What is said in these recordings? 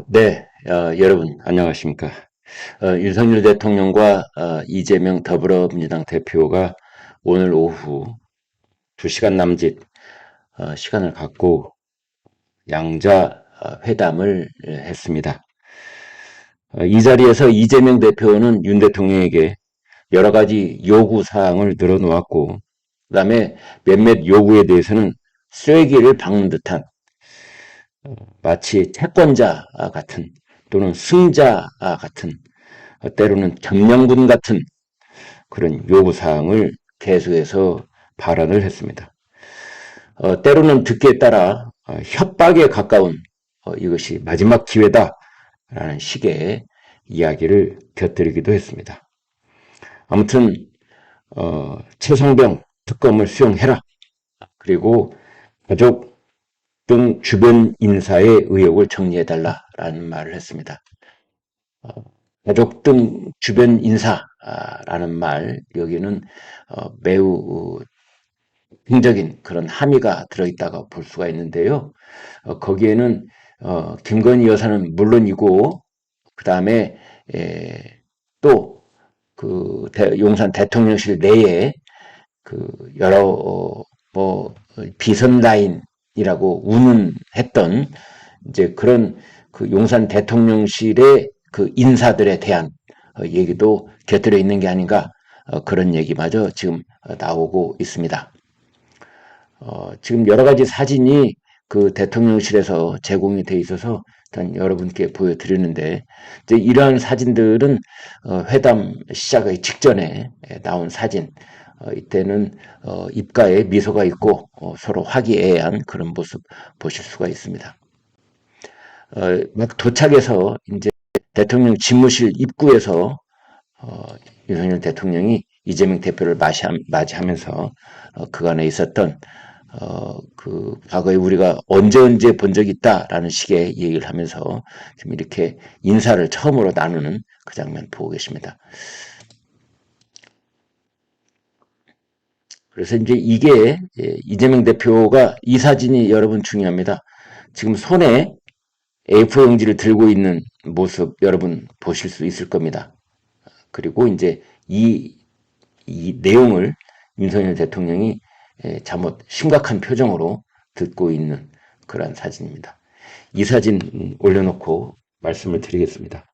네, 여러분, 안녕하십니까. 윤석열 대통령과 이재명 더불어민주당 대표가 오늘 오후 2시간 남짓 시간을 갖고 양자 회담을 했습니다. 이 자리에서 이재명 대표는 윤 대통령에게 여러 가지 요구 사항을 늘어놓았고, 그 다음에 몇몇 요구에 대해서는 쐐기를 박는 듯한 마치 채권자 같은 또는 승자 같은 때로는 점령군 같은 그런 요구사항을 계속해서 발언을 했습니다. 때로는 듣기에 따라 협박에 가까운 이것이 마지막 기회다라는 식의 이야기를 곁들이기도 했습니다. 아무튼 최성병 특검을 수용해라. 그리고 가족 등 주변 인사의 의혹을 정리해달라라는 말을 했습니다. 가족 등 주변 인사라는 말, 여기는 매우 긍정적인 그런 함의가 들어있다고 볼 수가 있는데요. 거기에는 김건희 여사는 물론이고, 그 다음에 또그 용산 대통령실 내에 그 여러 뭐 비선 라인이라고 운운했던 이제 그런 그 용산 대통령실의 그 인사들에 대한 얘기도 곁들여 있는 게 아닌가 그런 얘기마저 지금 나오고 있습니다. 지금 여러 가지 사진이 그 대통령실에서 제공이 돼 있어서 일단 여러분께 보여드리는데 이제 이러한 사진들은 회담 시작의 직전에 나온 사진. 이때는 입가에 미소가 있고 서로 화기애애한 그런 모습 보실 수가 있습니다. 막 도착해서 이제 대통령 집무실 입구에서 윤석열 대통령이 이재명 대표를 맞이하면서 그간에 있었던 그 과거에 우리가 언제 본 적이 있다라는 식의 얘기를 하면서 지금 이렇게 인사를 처음으로 나누는 그 장면 보고 계십니다. 그래서 이제 이게 이재명 대표가 이 사진이 여러분 중요합니다. 지금 손에 A4 용지를 들고 있는 모습 여러분 보실 수 있을 겁니다. 그리고 이제 이 내용을 윤석열 대통령이 잘못 심각한 표정으로 듣고 있는 그러한 사진입니다. 이 사진 올려놓고 말씀을 드리겠습니다.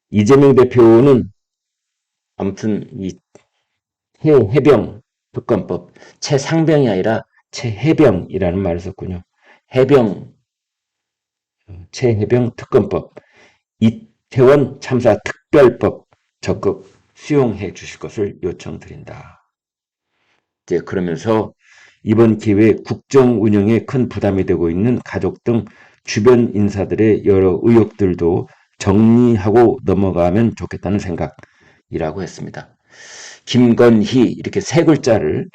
이재명 대표는 아무튼 이 해병 특검법 최상병이 아니라 최해병이라는 말을 썼군요. 해병 최해병 특검법 이태원 참사 특별법 적극 수용해 주실 것을 요청드린다. 이제 그러면서 이번 기회에 국정 운영에 큰 부담이 되고 있는 가족 등 주변 인사들의 여러 의혹들도 정리하고 넘어가면 좋겠다는 생각이라고 했습니다. 김건희 이렇게 세 글자를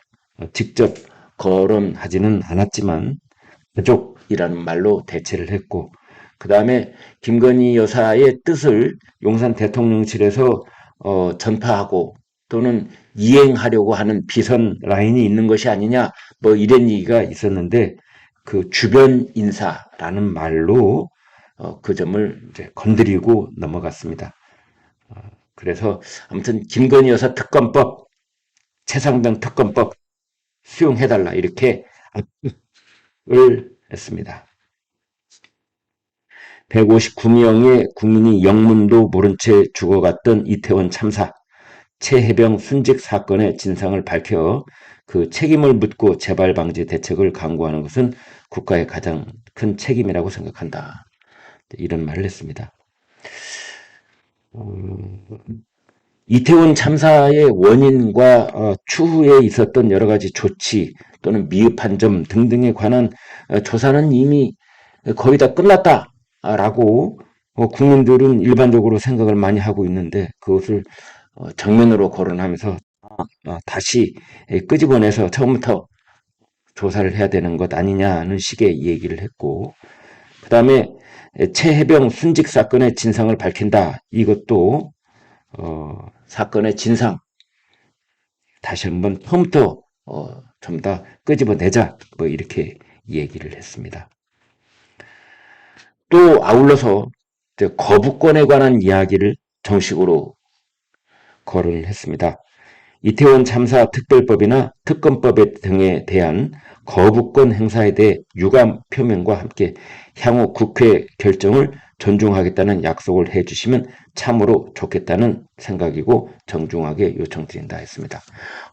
직접 거론하지는 않았지만 가족이라는 말로 대체를 했고 그 다음에 김건희 여사의 뜻을 용산 대통령실에서 전파하고 또는 이행하려고 하는 비선 라인이 있는 것이 아니냐 뭐 이런 얘기가 있었는데 그 주변 인사라는 말로 그 점을 이제 건드리고 넘어갔습니다. 그래서 아무튼 김건희 여사 특검법, 최상병 특검법 수용해달라 이렇게 압축을 했습니다. 159명의 국민이 영문도 모른 채 죽어갔던 이태원 참사, 최해병 순직 사건의 진상을 밝혀 그 책임을 묻고 재발 방지 대책을 강구하는 것은 국가의 가장 큰 책임이라고 생각한다. 이런 말을 했습니다. 이태원 참사의 원인과 추후에 있었던 여러 가지 조치 또는 미흡한 점 등등에 관한 조사는 이미 거의 다 끝났다라고 국민들은 일반적으로 생각을 많이 하고 있는데 그것을 정면으로 거론하면서 다시 끄집어내서 처음부터 조사를 해야 되는 것 아니냐는 식의 얘기를 했고 그 다음에 최해병 순직 사건의 진상을 밝힌다. 이것도 사건의 진상 다시 한번 처음부터 좀 더 끄집어내자 뭐 이렇게 얘기를 했습니다. 또 아울러서 거부권에 관한 이야기를 정식으로 거론을 했습니다. 이태원 참사 특별법이나 특검법 등에 대한 거부권 행사에 대해 유감 표명과 함께 향후 국회 결정을 존중하겠다는 약속을 해주시면 참으로 좋겠다는 생각이고 정중하게 요청드린다 했습니다.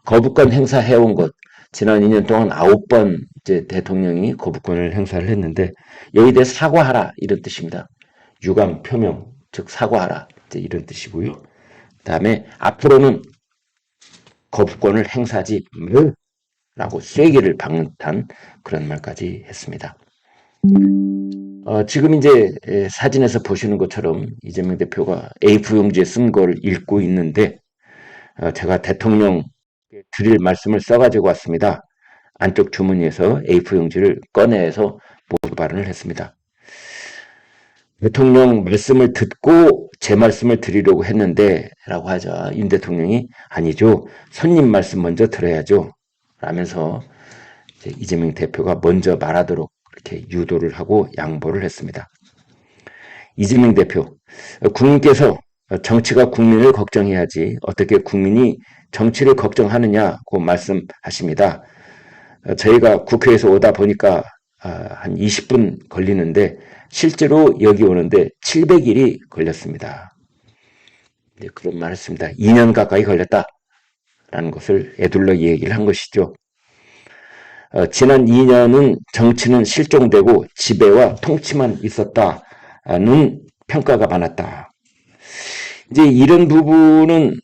거부권 행사해온 것, 지난 2년 동안 9번 이제 대통령이 거부권을 행사를 했는데 여기에 대해 사과하라 이런 뜻입니다. 유감 표명, 즉 사과하라 이제 이런 뜻이고요. 그 다음에 앞으로는 거부권을 행사하지 말라고 쐐기를 박는 듯한 그런 말까지 했습니다. 지금 이제 사진에서 보시는 것처럼 이재명 대표가 A4 용지에 쓴 걸 읽고 있는데 제가 대통령 드릴 말씀을 써가지고 왔습니다. 안쪽 주머니에서 A4 용지를 꺼내서 모두 발언을 했습니다. 대통령 말씀을 듣고 제 말씀을 드리려고 했는데 라고 하자 윤 대통령이 아니죠. 손님 말씀 먼저 들어야죠. 라면서 이재명 대표가 먼저 말하도록 그렇게 유도를 하고 양보를 했습니다. 이재명 대표, 국민께서 정치가 국민을 걱정해야지 어떻게 국민이 정치를 걱정하느냐고 말씀하십니다. 저희가 국회에서 오다 보니까 한 20분 걸리는데 실제로 여기 오는데 700일이 걸렸습니다. 그런 말을 했습니다. 2년 가까이 걸렸다라는 것을 애둘러 얘기를 한 것이죠. 지난 2년은 정치는 실종되고 지배와 통치만 있었다는 평가가 많았다. 이제 이런 부분은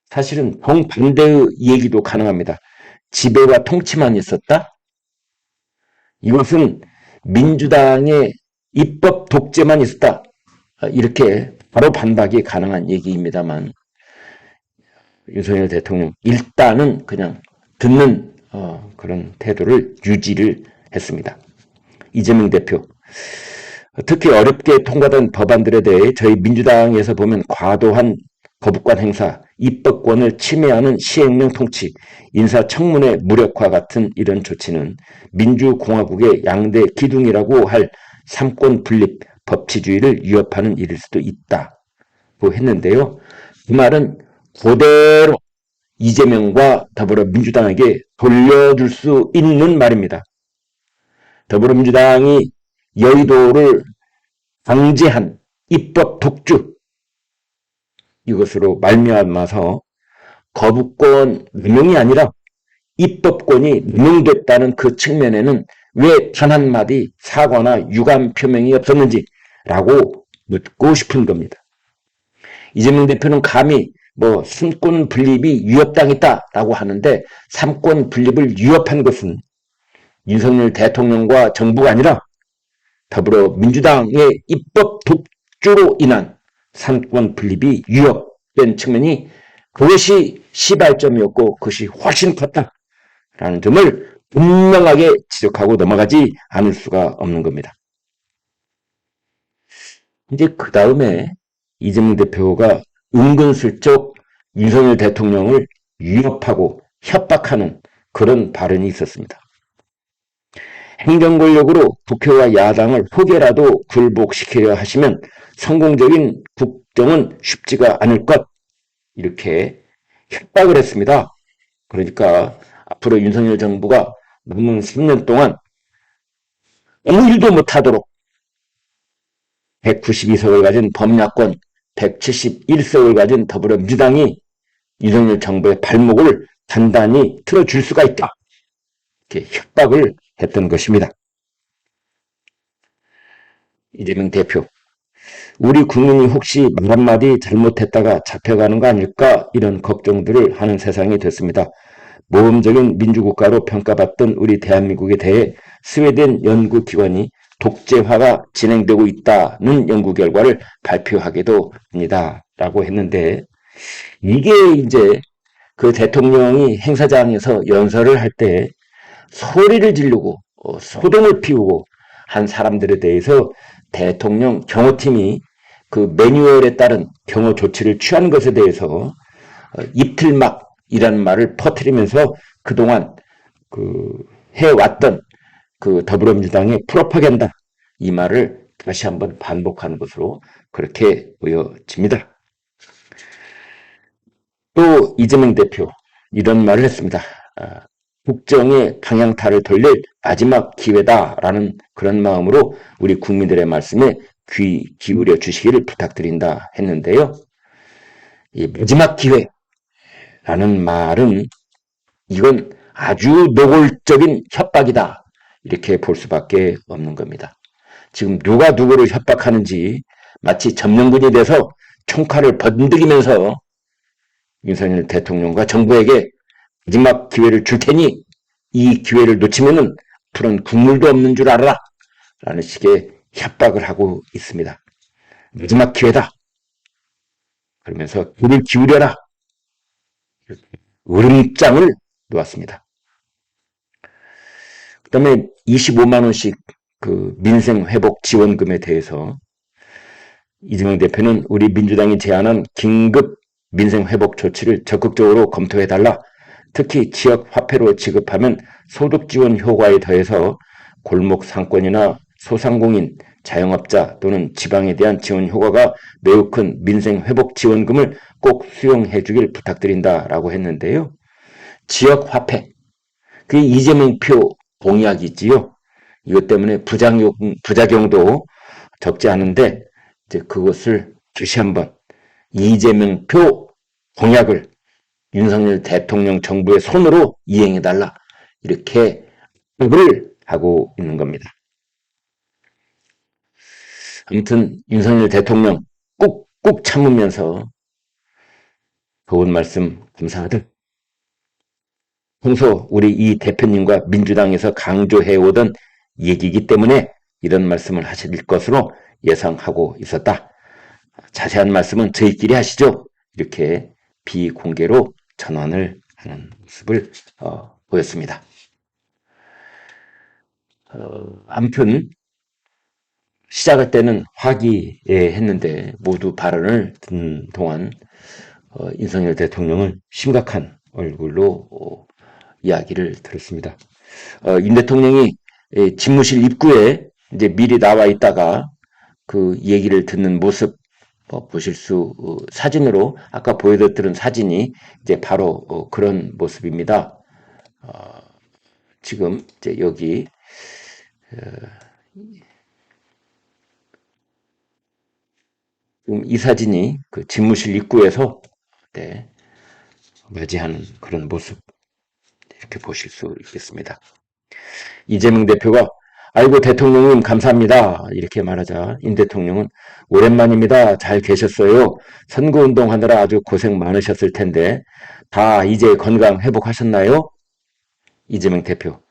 사실은 정반대의 얘기도 가능합니다. 지배와 통치만 있었다? 이것은 민주당의 입법 독재만 있었다. 이렇게 바로 반박이 가능한 얘기입니다만 윤석열 대통령 일단은 그냥 듣는 그런 태도를 유지를 했습니다. 이재명 대표, 특히 어렵게 통과된 법안들에 대해 저희 민주당에서 보면 과도한 거부권 행사, 입법권을 침해하는 시행령 통치, 인사청문회 무력화 같은 이런 조치는 민주공화국의 양대 기둥이라고 할 삼권 분립, 법치주의를 위협하는 일일 수도 있다고 했는데요. 그 말은 그대로 이재명과 더불어민주당에게 돌려줄 수 있는 말입니다. 더불어민주당이 여의도를 방지한 입법 독주, 이것으로 말미암아서 거부권 남용이 아니라 입법권이 남용됐다는 그 측면에는 왜 단 한마디 사과나 유감 표명이 없었는지라고 묻고 싶은 겁니다. 이재명 대표는 감히 삼권 분립이 위협당했다라고 하는데 삼권 분립을 위협한 것은 윤석열 대통령과 정부가 아니라 더불어민주당의 입법 독주로 인한 삼권 분립이 위협된 측면이 그것이 시발점이었고 그것이 훨씬 컸다라는 점을 분명하게 지적하고 넘어가지 않을 수가 없는 겁니다. 이제 그 다음에 이재명 대표가 은근슬쩍 윤석열 대통령을 위협하고 협박하는 그런 발언이 있었습니다. 행정권력으로 국회와 야당을 혹여라도 굴복시키려 하시면 성공적인 국정은 쉽지가 않을 것, 이렇게 협박을 했습니다. 그러니까 앞으로 윤석열 정부가 남은 3년 동안 아무 일도 못하도록 192석을 가진 범야권, 171석을 가진 더불어민주당이 윤석열 정부의 발목을 단단히 틀어줄 수가 있다. 이렇게 협박을 했던 것입니다. 이재명 대표, 우리 국민이 혹시 말 한마디 잘못했다가 잡혀가는 거 아닐까 이런 걱정들을 하는 세상이 됐습니다. 모범적인 민주국가로 평가받던 우리 대한민국에 대해 스웨덴 연구기관이 독재화가 진행되고 있다는 연구 결과를 발표하기도 합니다. 라고 했는데 이게 이제 그 대통령이 행사장에서 연설을 할 때 소리를 지르고 소동을 피우고 한 사람들에 대해서 대통령 경호팀이 그 매뉴얼에 따른 경호 조치를 취한 것에 대해서 입틀막이라는 말을 퍼뜨리면서 그동안 해왔던 그 더불어민주당의 프로파간다 이 말을 다시 한번 반복하는 것으로 그렇게 보여집니다. 또 이재명 대표 이런 말을 했습니다. 국정의 방향타를 돌릴 마지막 기회다라는 그런 마음으로 우리 국민들의 말씀에 귀 기울여 주시기를 부탁드린다 했는데요. 이 마지막 기회라는 말은 이건 아주 노골적인 협박이다. 이렇게 볼 수밖에 없는 겁니다. 지금 누가 누구를 협박하는지 마치 점령군이 돼서 총칼을 번득이면서 윤석열 대통령과 정부에게 마지막 기회를 줄 테니 이 기회를 놓치면은 앞으로는 국물도 없는 줄 알아라 라는 식의 협박을 하고 있습니다. 마지막 기회다. 그러면서 귀를 기울여라. 으름장을 놓았습니다. 그 다음에 25만 원씩 그 민생회복 지원금에 대해서 이재명 대표는 우리 민주당이 제안한 긴급 민생회복 조치를 적극적으로 검토해달라. 특히 지역 화폐로 지급하면 소득 지원 효과에 더해서 골목 상권이나 소상공인, 자영업자 또는 지방에 대한 지원 효과가 매우 큰 민생회복 지원금을 꼭 수용해 주길 부탁드린다라고 했는데요. 지역 화폐, 그게 이재명표 공약이지요. 이것 때문에 부작용도 적지 않은데 이제 그것을 다시 한번 이재명표 공약을 윤석열 대통령 정부의 손으로 이행해달라 이렇게 요구를 하고 있는 겁니다. 아무튼 윤석열 대통령 꾹꾹 참으면서 좋은 말씀 감사하듯 평소 우리 이 대표님과 민주당에서 강조해오던 얘기이기 때문에 이런 말씀을 하실 것으로 예상하고 있었다. 자세한 말씀은 저희끼리 하시죠. 이렇게 비공개로 전환을 하는 모습을 보였습니다. 아무튼 시작할 때는 화기애애했는데 모두 발언을 듣는 동안 윤석열 대통령은 심각한 얼굴로 이야기를 들었습니다. 윤 대통령이 집무실 입구에 이제 미리 나와 있다가 그 얘기를 듣는 모습 보실 수 사진으로 아까 보여드렸던 사진이 이제 바로 그런 모습입니다. 지금 이제 여기 지금 이 사진이 그 집무실 입구에서 네, 맞이하는 그런 모습 이렇게 보실 수 있겠습니다. 이재명 대표가 아이고 대통령님 감사합니다 이렇게 말하자 윤 대통령은 오랜만입니다. 잘 계셨어요. 선거운동 하느라 아주 고생 많으셨을 텐데 다 이제 건강 회복하셨나요? 이재명 대표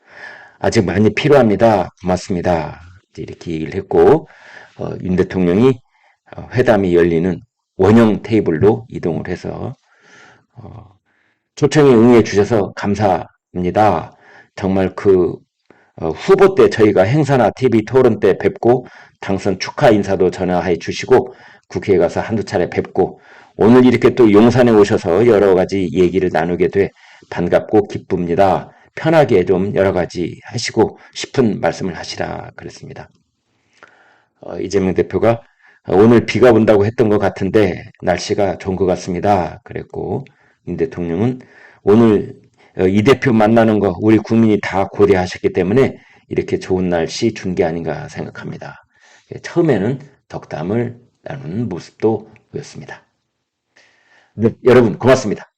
아직 많이 필요합니다. 고맙습니다. 이렇게 얘기를 했고 윤 대통령이 회담이 열리는 원형 테이블로 이동을 해서 초청에 응해 주셔서 감사합니다. 정말 그 후보 때 저희가 행사나 TV 토론 때 뵙고 당선 축하 인사도 전화해 주시고 국회에 가서 한두 차례 뵙고 오늘 이렇게 또 용산에 오셔서 여러 가지 얘기를 나누게 돼 반갑고 기쁩니다. 편하게 좀 여러 가지 하시고 싶은 말씀을 하시라 그랬습니다. 이재명 대표가 오늘 비가 온다고 했던 것 같은데 날씨가 좋은 것 같습니다. 그랬고 윤 대통령은 오늘 이 대표 만나는 거 우리 국민이 다 고대하셨기 때문에 이렇게 좋은 날씨 준 게 아닌가 생각합니다. 처음에는 덕담을 나누는 모습도 보였습니다. 네, 여러분 고맙습니다.